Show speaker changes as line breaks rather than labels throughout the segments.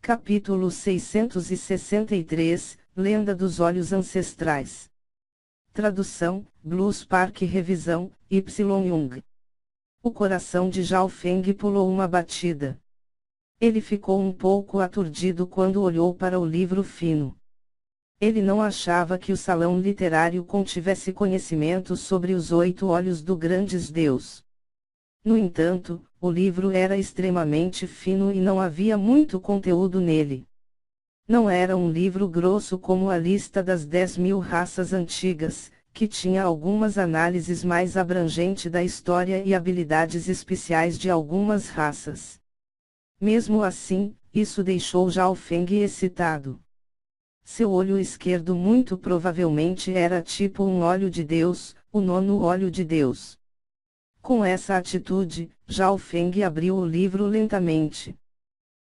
Capítulo 663, Lenda dos Olhos Ancestrais. Tradução, Blues Park Revisão, Y. Jung. O coração de Zhao Feng pulou uma batida. Ele ficou um pouco aturdido quando olhou para o livro fino. Ele não achava que o salão literário contivesse conhecimento sobre os 8 olhos do grande Deus. No entanto, o livro era extremamente fino e não havia muito conteúdo nele. Não era um livro grosso como a lista das 10.000 raças antigas, que tinha algumas análises mais abrangentes da história e habilidades especiais de algumas raças. Mesmo assim, isso deixou Zhao Feng excitado. Seu olho esquerdo muito provavelmente era tipo um olho de Deus, o 9º olho de Deus. Com essa atitude, Zhao Feng abriu o livro lentamente.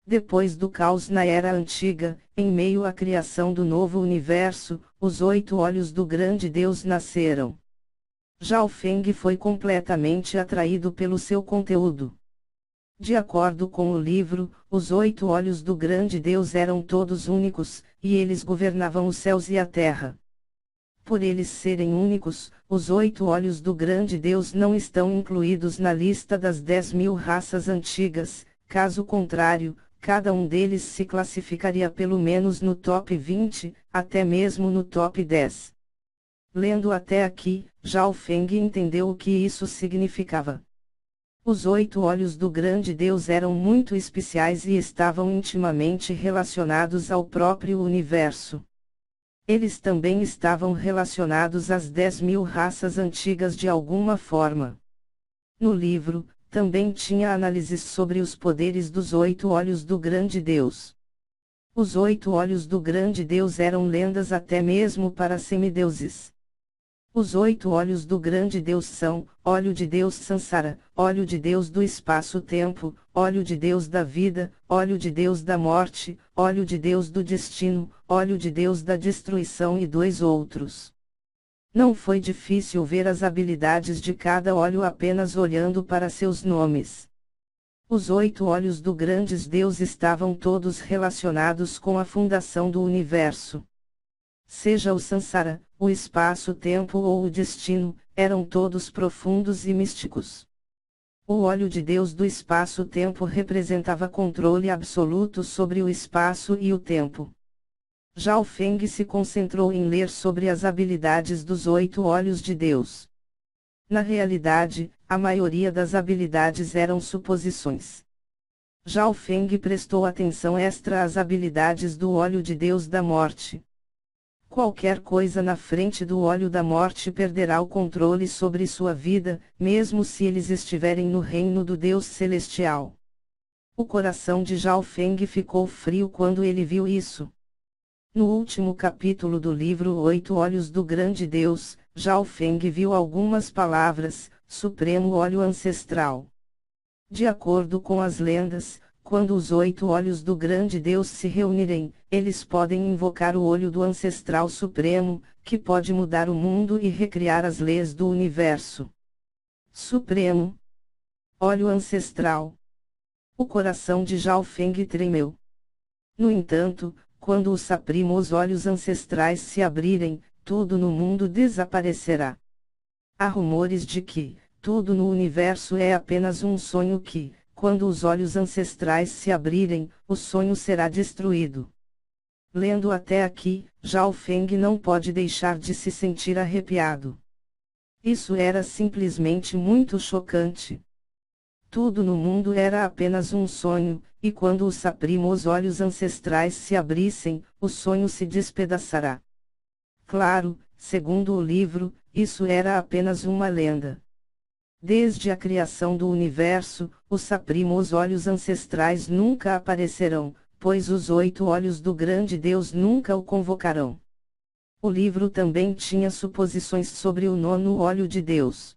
Depois do caos na Era Antiga, em meio à criação do novo universo, os 8 olhos do grande Deus nasceram. Zhao Feng foi completamente atraído pelo seu conteúdo. De acordo com o livro, os 8 olhos do grande Deus eram todos únicos, e eles governavam os céus e a terra. Por eles serem únicos, os 8 olhos do grande Deus não estão incluídos na lista das 10.000 raças antigas, caso contrário, cada um deles se classificaria pelo menos no top 20, até mesmo no top 10. Lendo até aqui, Zhao Feng entendeu o que isso significava. Os 8 olhos do grande Deus eram muito especiais e estavam intimamente relacionados ao próprio universo. Eles também estavam relacionados às 10.000 raças antigas de alguma forma. No livro, também tinha análises sobre os poderes dos 8 olhos do grande Deus. Os 8 olhos do grande Deus eram lendas até mesmo para semideuses. Os 8 olhos do grande Deus são: olho de Deus Sansara, olho de Deus do espaço-tempo, olho de Deus da vida, olho de Deus da morte, olho de Deus do destino, olho de Deus da destruição e 2 outros. Não foi difícil ver as habilidades de cada olho apenas olhando para seus nomes. Os 8 olhos do grande Deus estavam todos relacionados com a fundação do universo. Seja o Sansara, o espaço-tempo ou o destino, eram todos profundos e místicos. O olho de Deus do espaço-tempo representava controle absoluto sobre o espaço e o tempo. Zhao Feng se concentrou em ler sobre as habilidades dos 8 olhos de Deus. Na realidade, a maioria das habilidades eram suposições. Zhao Feng prestou atenção extra às habilidades do olho de Deus da morte. Qualquer coisa na frente do olho da morte perderá o controle sobre sua vida, mesmo se eles estiverem no reino do Deus Celestial. O coração de Zhao Feng ficou frio quando ele viu isso. No último capítulo do livro 8 Olhos do Grande Deus, Zhao Feng viu algumas palavras: Supremo Olho Ancestral. De acordo com as lendas, quando os 8 olhos do grande Deus se reunirem, eles podem invocar o olho do Ancestral Supremo, que pode mudar o mundo e recriar as leis do universo. Supremo. Olho Ancestral. O coração de Zhao Feng tremeu. No entanto, quando os saprimos olhos ancestrais se abrirem, tudo no mundo desaparecerá. Há rumores de que tudo no universo é apenas um sonho que, quando os olhos ancestrais se abrirem, o sonho será destruído. Lendo até aqui, Zhao Feng não pode deixar de se sentir arrepiado. Isso era simplesmente muito chocante. Tudo no mundo era apenas um sonho, e quando os saprimos olhos ancestrais se abrissem, o sonho se despedaçará. Claro, segundo o livro, isso era apenas uma lenda. Desde a criação do universo, os saprimos olhos ancestrais nunca aparecerão, pois os 8 olhos do grande Deus nunca o convocarão. O livro também tinha suposições sobre o 9º olho de Deus.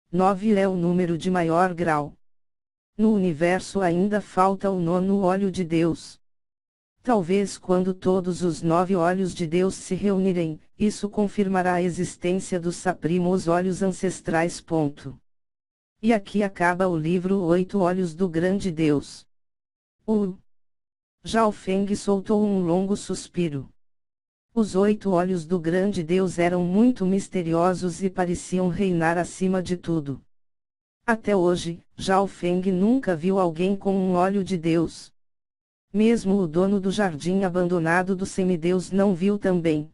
9 é o número de maior grau. No universo ainda falta o 9º olho de Deus. Talvez quando todos os 9 olhos de Deus se reunirem, isso confirmará a existência dos saprimos olhos ancestrais. E aqui acaba o livro 8 Olhos do Grande Deus. Zhao Feng soltou um longo suspiro. Os 8 olhos do grande Deus eram muito misteriosos e pareciam reinar acima de tudo. Até hoje, Zhao Feng nunca viu alguém com um olho de Deus. Mesmo o dono do jardim abandonado do semideus não viu também.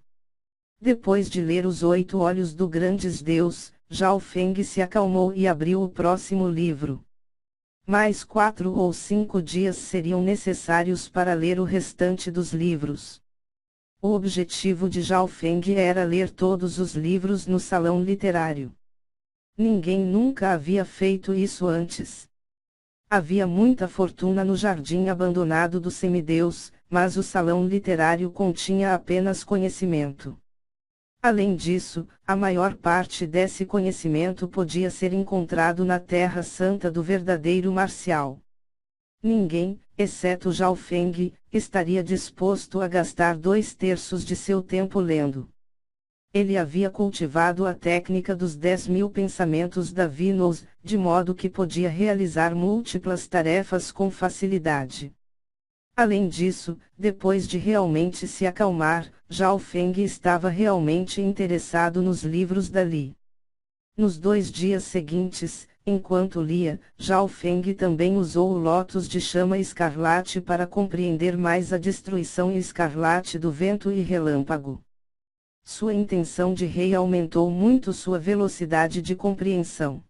Depois de ler os 8 olhos do grande Deus, Zhao Feng se acalmou e abriu o próximo livro. Mais 4 ou 5 dias seriam necessários para ler o restante dos livros. O objetivo de Zhao Feng era ler todos os livros no salão literário. Ninguém nunca havia feito isso antes. Havia muita fortuna no jardim abandonado do semideus, mas o salão literário continha apenas conhecimento. Além disso, a maior parte desse conhecimento podia ser encontrado na Terra Santa do verdadeiro marcial. Ninguém, exceto Zhao Feng, estaria disposto a gastar 2/3 de seu tempo lendo. Ele havia cultivado a técnica dos 10.000 pensamentos da Venus, de modo que podia realizar múltiplas tarefas com facilidade. Além disso, depois de realmente se acalmar, Zhao Feng estava realmente interessado nos livros da Li. Nos 2 dias seguintes, enquanto lia, Zhao Feng também usou o Lótus de Chama Escarlate para compreender mais a destruição escarlate do vento e relâmpago. Sua intenção de rei aumentou muito sua velocidade de compreensão.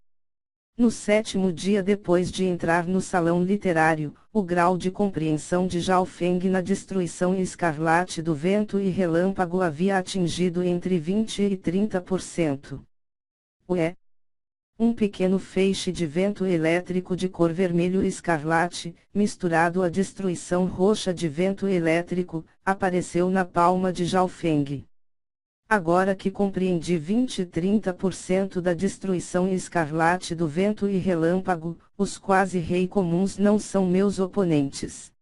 No 7º dia depois de entrar no salão literário, o grau de compreensão de Zhao Feng na destruição escarlate do vento e relâmpago havia atingido entre 20 e 30%. Ué! Um pequeno feixe de vento elétrico de cor vermelho escarlate, misturado à destruição roxa de vento elétrico, apareceu na palma de Zhao Feng. Agora que compreendi 20 e 30% da destruição escarlate do vento e relâmpago, os quase rei comuns não são meus oponentes.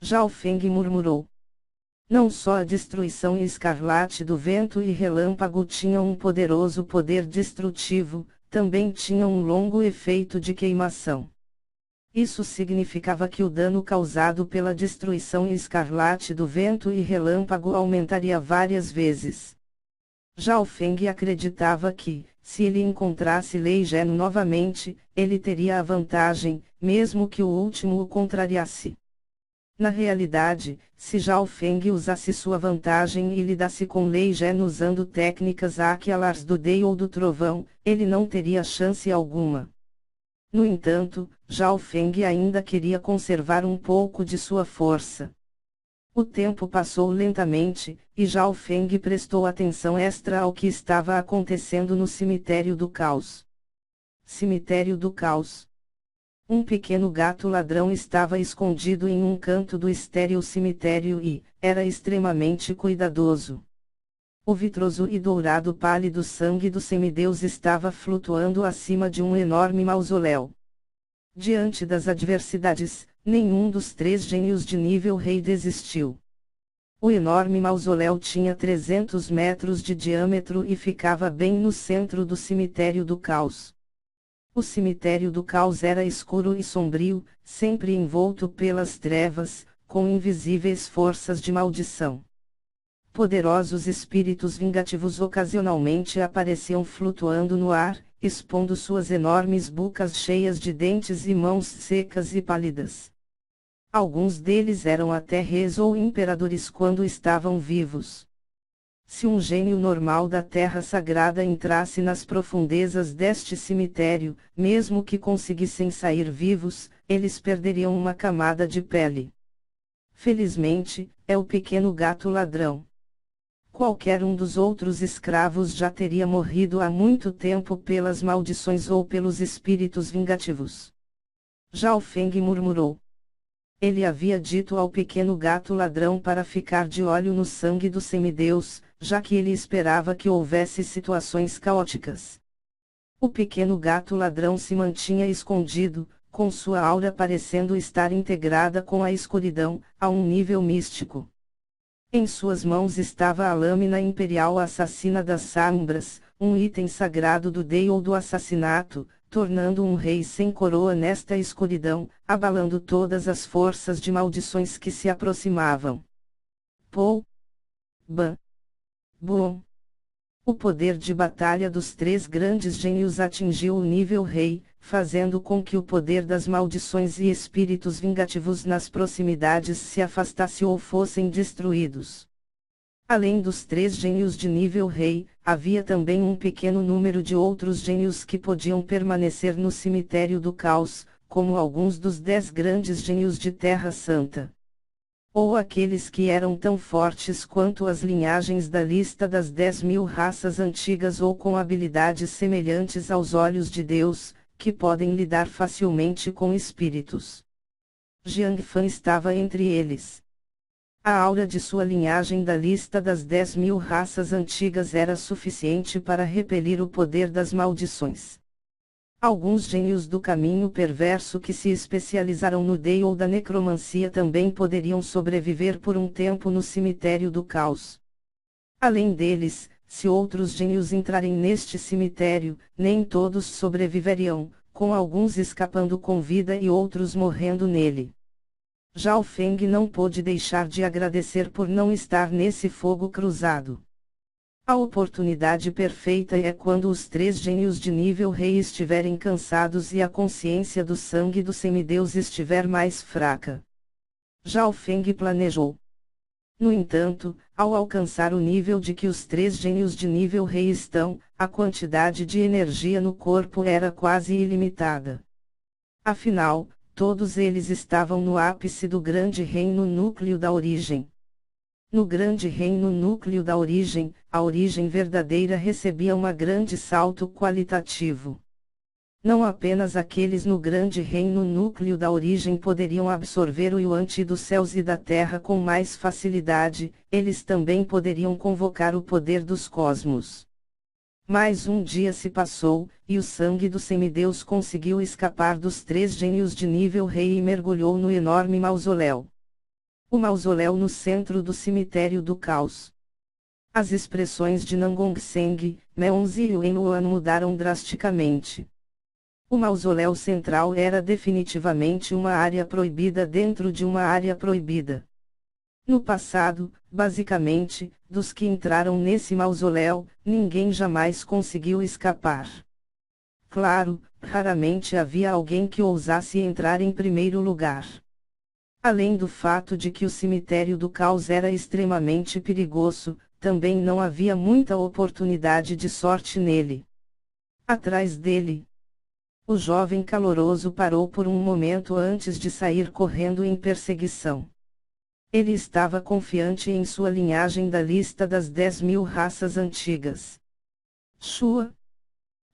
Zhao Feng murmurou. Não só a destruição escarlate do vento e relâmpago tinha um poderoso poder destrutivo, também tinha um longo efeito de queimação. Isso significava que o dano causado pela destruição escarlate do vento e relâmpago aumentaria várias vezes. Zhao Feng acreditava que, se ele encontrasse Lei Zhen novamente, ele teria a vantagem, mesmo que o último o contrariasse. Na realidade, se Zhao Feng usasse sua vantagem e lidasse com Lei Zhen usando técnicas Aqualars do Dei ou do Trovão, ele não teria chance alguma. No entanto, Zhao Feng ainda queria conservar um pouco de sua força. O tempo passou lentamente, e Zhao Feng prestou atenção extra ao que estava acontecendo no Cemitério do Caos. Cemitério do Caos. Um pequeno gato ladrão estava escondido em um canto do estéril cemitério e era extremamente cuidadoso. O vitroso e dourado pálido sangue do semideus estava flutuando acima de um enorme mausoléu. Diante das adversidades, nenhum dos 3 gênios de nível rei desistiu. O enorme mausoléu tinha 300 metros de diâmetro e ficava bem no centro do Cemitério do Caos. O Cemitério do Caos era escuro e sombrio, sempre envolto pelas trevas, com invisíveis forças de maldição. Poderosos espíritos vingativos ocasionalmente apareciam flutuando no ar, expondo suas enormes bocas cheias de dentes e mãos secas e pálidas. Alguns deles eram até reis ou imperadores quando estavam vivos. Se um gênio normal da Terra Sagrada entrasse nas profundezas deste cemitério, mesmo que conseguissem sair vivos, eles perderiam uma camada de pele. Felizmente, é o pequeno gato ladrão. Qualquer um dos outros escravos já teria morrido há muito tempo pelas maldições ou pelos espíritos vingativos. Zhao Feng murmurou. Ele havia dito ao pequeno gato ladrão para ficar de olho no sangue do semideus, já que ele esperava que houvesse situações caóticas. O pequeno gato ladrão se mantinha escondido, com sua aura parecendo estar integrada com a escuridão, a um nível místico. Em suas mãos estava a lâmina imperial assassina das sombras, um item sagrado do Dei ou do assassinato, tornando um rei sem coroa nesta escuridão, abalando todas as forças de maldições que se aproximavam. Pou, Ban, Boom. O poder de batalha dos três grandes gênios atingiu o nível rei, fazendo com que o poder das maldições e espíritos vingativos nas proximidades se afastasse ou fossem destruídos. Além dos três gênios de nível rei, havia também um pequeno número de outros gênios que podiam permanecer no cemitério do caos, como alguns dos 10 grandes gênios de Terra Santa. Ou aqueles que eram tão fortes quanto as linhagens da lista das 10.000 raças antigas ou com habilidades semelhantes aos olhos de Deus, que podem lidar facilmente com espíritos. Jiang Fan estava entre eles. A aura de sua linhagem da lista das 10.000 raças antigas era suficiente para repelir o poder das maldições. Alguns gênios do caminho perverso que se especializaram no Dei ou da necromancia também poderiam sobreviver por um tempo no cemitério do caos. Além deles, se outros gênios entrarem neste cemitério, nem todos sobreviveriam, com alguns escapando com vida e outros morrendo nele. Zhao Feng não pôde deixar de agradecer por não estar nesse fogo cruzado. A oportunidade perfeita é quando os três gênios de nível rei estiverem cansados e a consciência do sangue do semideus estiver mais fraca. Zhao Feng planejou. No entanto, ao alcançar o nível de que os três gênios de nível rei estão, a quantidade de energia no corpo era quase ilimitada. Afinal, todos eles estavam no ápice do grande reino núcleo da origem. No grande reino núcleo da origem, a origem verdadeira recebia um grande salto qualitativo. Não apenas aqueles no grande reino núcleo da origem poderiam absorver o yuan-ti dos céus e da terra com mais facilidade, eles também poderiam convocar o poder dos cosmos. Mais um dia se passou, e o sangue do semideus conseguiu escapar dos três gênios de nível rei e mergulhou no enorme mausoléu. O mausoléu no centro do cemitério do caos. As expressões de Nangong Seng, Meonzi e Wenluan mudaram drasticamente. O mausoléu central era definitivamente uma área proibida dentro de uma área proibida. No passado, basicamente, dos que entraram nesse mausoléu, ninguém jamais conseguiu escapar. Claro, raramente havia alguém que ousasse entrar em primeiro lugar. Além do fato de que o cemitério do caos era extremamente perigoso, também não havia muita oportunidade de sorte nele. Atrás dele, o jovem caloroso parou por um momento antes de sair correndo em perseguição. Ele estava confiante em sua linhagem da lista das 10.000 raças antigas. Shua.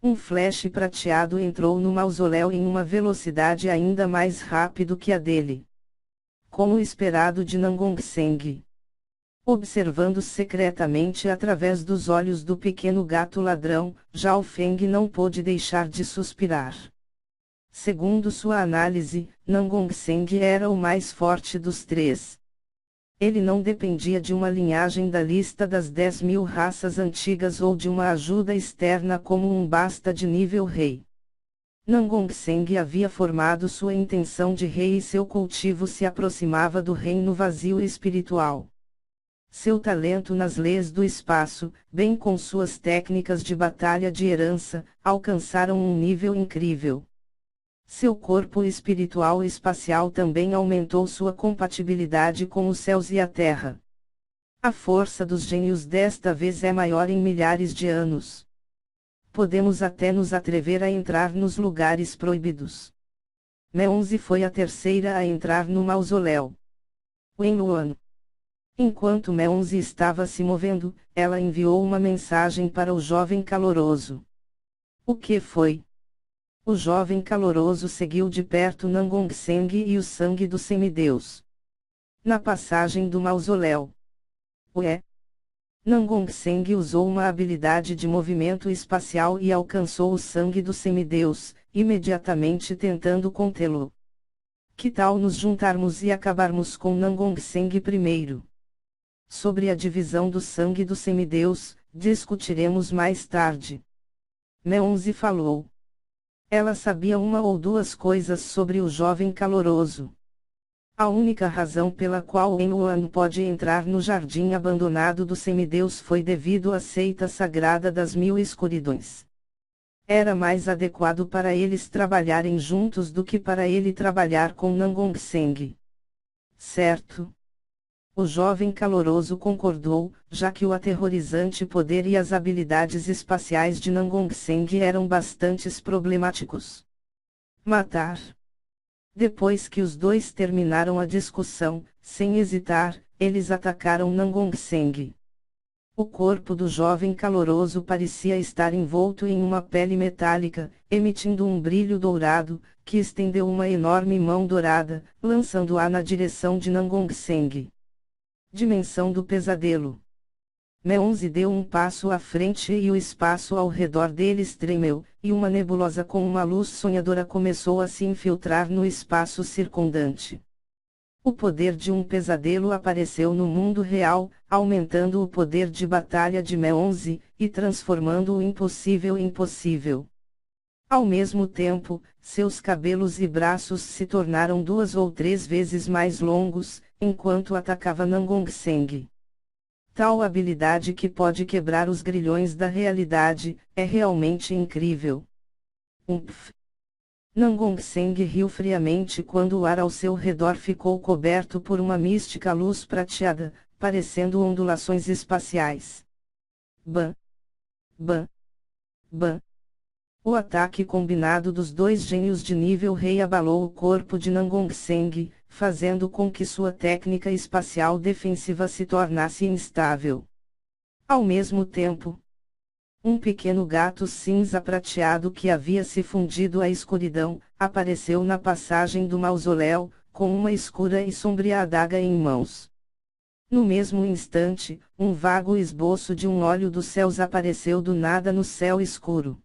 Um flash prateado entrou no mausoléu em uma velocidade ainda mais rápido que a dele. Como esperado de Nangong Seng. Observando secretamente através dos olhos do pequeno gato ladrão, Zhao Feng não pôde deixar de suspirar. Segundo sua análise, Nangong Seng era o mais forte dos três. Ele não dependia de uma linhagem da lista das 10.000 raças antigas ou de uma ajuda externa como um basta de nível rei. Nangong Seng havia formado sua intenção de rei e seu cultivo se aproximava do reino vazio espiritual. Seu talento nas leis do espaço, bem com suas técnicas de batalha de herança, alcançaram um nível incrível. Seu corpo espiritual e espacial também aumentou sua compatibilidade com os céus e a terra. A força dos gênios desta vez é maior em milhares de anos. Podemos até nos atrever a entrar nos lugares proibidos. Meonzi foi a terceira a entrar no mausoléu. Wenluan. Enquanto Meonzi estava se movendo, ela enviou uma mensagem para o jovem caloroso. O que foi? O jovem caloroso seguiu de perto Nangong Seng e o sangue do semideus. Na passagem do mausoléu. Ué? Nangong Seng usou uma habilidade de movimento espacial e alcançou o sangue do semideus, imediatamente tentando contê-lo. Que tal nos juntarmos e acabarmos com Nangong Seng primeiro? Sobre a divisão do sangue do semideus, discutiremos mais tarde. Meonzi falou. Ela sabia uma ou duas coisas sobre o jovem caloroso. A única razão pela qual Enwan pode entrar no jardim abandonado do semideus foi devido à seita sagrada das 1000 escuridões. Era mais adequado para eles trabalharem juntos do que para ele trabalhar com Nangong-seng. Certo? O jovem caloroso concordou, já que o aterrorizante poder e as habilidades espaciais de Nangong-seng eram bastante problemáticos. Matar. Depois que os dois terminaram a discussão, sem hesitar, eles atacaram Nangong-seng. O corpo do jovem caloroso parecia estar envolto em uma pele metálica, emitindo um brilho dourado, que estendeu uma enorme mão dourada, lançando-a na direção de Nangong-seng. Dimensão do pesadelo. Meonze deu um passo à frente e o espaço ao redor deles tremeu, e uma nebulosa com uma luz sonhadora começou a se infiltrar no espaço circundante. O poder de um pesadelo apareceu no mundo real, aumentando o poder de batalha de Meonze, e transformando o impossível em possível. Ao mesmo tempo, seus cabelos e braços se tornaram 2 ou 3 vezes mais longos, enquanto atacava Nangong-seng. Tal habilidade que pode quebrar os grilhões da realidade, é realmente incrível. Umph! Nangong-seng riu friamente quando o ar ao seu redor ficou coberto por uma mística luz prateada, parecendo ondulações espaciais. Bam! Bam! Bam! O ataque combinado dos dois gênios de nível rei abalou o corpo de Nangong-seng, fazendo com que sua técnica espacial defensiva se tornasse instável. Ao mesmo tempo, um pequeno gato cinza prateado que havia se fundido à escuridão, apareceu na passagem do mausoléu, com uma escura e sombria adaga em mãos. No mesmo instante, um vago esboço de um olho dos céus apareceu do nada no céu escuro.